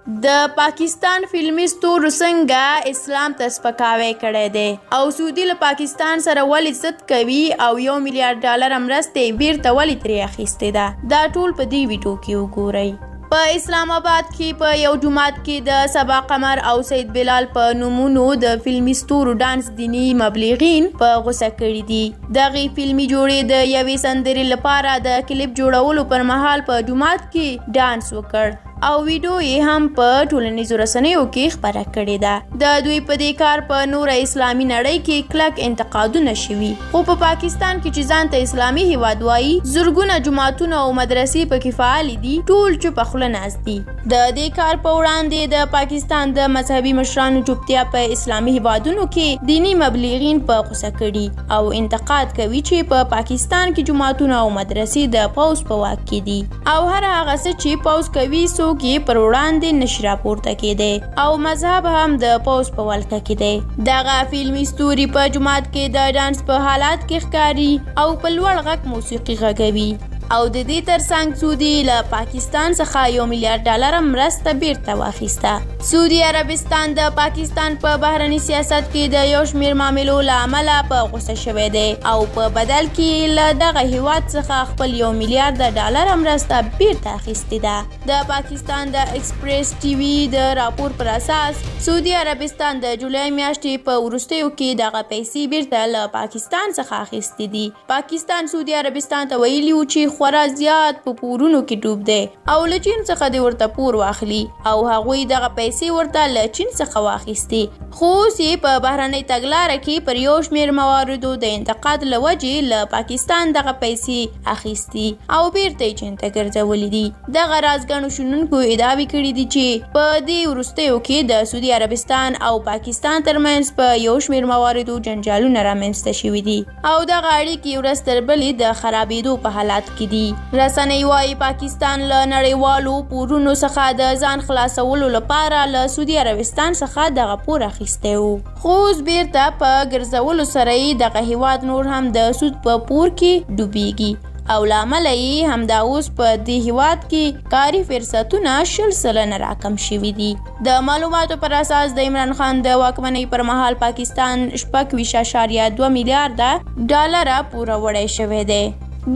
د پاکستان فلمي ستورو څنګه اسلام ته سپکاوی کړی دی او سعودی له پاکستان سره ولې ضد کوي او $1 میلیارډ مرستې بیرته ولې ترې اخیستې ده، دا ټول په دې ویډیو کې وګورئ. په اسلام آباد کې په یو جومات کې د سبا قمر او سید بلال په نومونو د فلمي ستورو ډانس دینی مبلغین په غوسه کړي دي. دغې فلمي جوړې د یوې سندرې لپاره د کلیپ جوړولو پر مهال په جومات کې ډانس وکړ او ویډیو یې هم په ټولنیزو رسنیو کې خپره کړې ده. د دوی په دې کار په نوره اسلامي نړۍ کې کلک انتقادونه شوي، خو په پاکستان کې چې ځان ته اسلامي هیواد وایي زرګونه جوماتونه او مدرسې پکې فعال دي، ټول چوپ خوله ناست دي. د دې کار په وړاندې د پاکستان د مذهبي مشرانو چوپتیا په اسلامي هیوادونو کې دینی مبلغین په غوسه کړي او انتقاد کوي چې په پاکستان کې جوماتونه او مدرسې د پوځ په واک کې دي او هر هغه څه چې پوځ کوي کې پر وړاندې نشي راپورته کېدی او مذهب هم د پوځ په ولکه کې دی. دغه فلمي ستوري په جومات کې د ډانس په حالات کې ښکاري او په لوړ غږ موسیقي غږوي او د دې ترڅنګ سعودي له پاکستان څخه $1 میلیارډ مرسته بیرته واخیسته. سعودي عربستان د پاکستان په بهرني سیاست کې د یو شمېر معاملو له امله په غوسه شوی دی او په بدل کې له دغه هیواد څخه خپل $1 میلیارډ مرسته بیرته اخیستې ده. د پاکستان د ایکسپریس ټي وي د راپور پر اساس سعودي عربستان د جولای میاشتې په وروستیو کې دغه پیسې بیرته له پاکستان څخه اخیستې دي. پاکستان سعودي عربستان ته ویلي و چې خورا زیات په پورونو کې ډوب دی او له چین څخه د ورته پور واخلي او هغوی دغه پیسې ورته له چین څخه واخیستې، خو اوس یې په بهرنۍ تګلاره کې پر یو شمېر مواردو د انتقاد له وجې له پاکستان دغه پیسې اخیستي او بیرته یې چین ته ګرځولې دي. دغه راز ګڼو شنونکو ادعاوې کړي دي چې په دې وروستیو کې د سعودي عربستان او پاکستان ترمنځ په یو شمېر مواردو جنجالونه رامنځته شوي دي او دغه اړیکې ورځ تر بلې د خرابېدو په حالت کې دي. رسنۍ وايي پاکستان له نړیوالو پورونو څخه د ځان خلاصولو لپاره له سعودي عربستان څخه دغه پور اخیستی و، خو اوس بیرته په ګرځولو سره یې دغه هیواد نور هم د سود په پور کې ډوبیږي او له امله یې همدا اوس په دې هیواد کې کاري فرصتونه 100% راکم شوي دي. د معلوماتو پر اساس د عمران خان د واکمنۍ پر مهال پاکستان $26.2 میلیارډ پوره وړی شوی دی.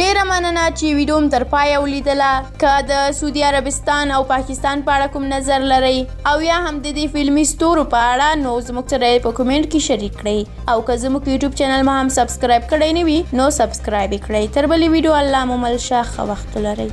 ډیره مننه چې ویډیو م تر پایه ولیدله. که د سعودي عربستان او پاکستان په اړه کوم نظر لرئ او یا هم د دې فلمي ستورو په اړه، نو زموږ سره یې په کومنټ کې شریک کړئ او که زموږ یوټیوب چینل ما هم سبسکرایب کړی نه وي نو سبسکرایب یې کړئ. تر بلې ویډیو الله مو مل شه، ښه وخت ولرئ.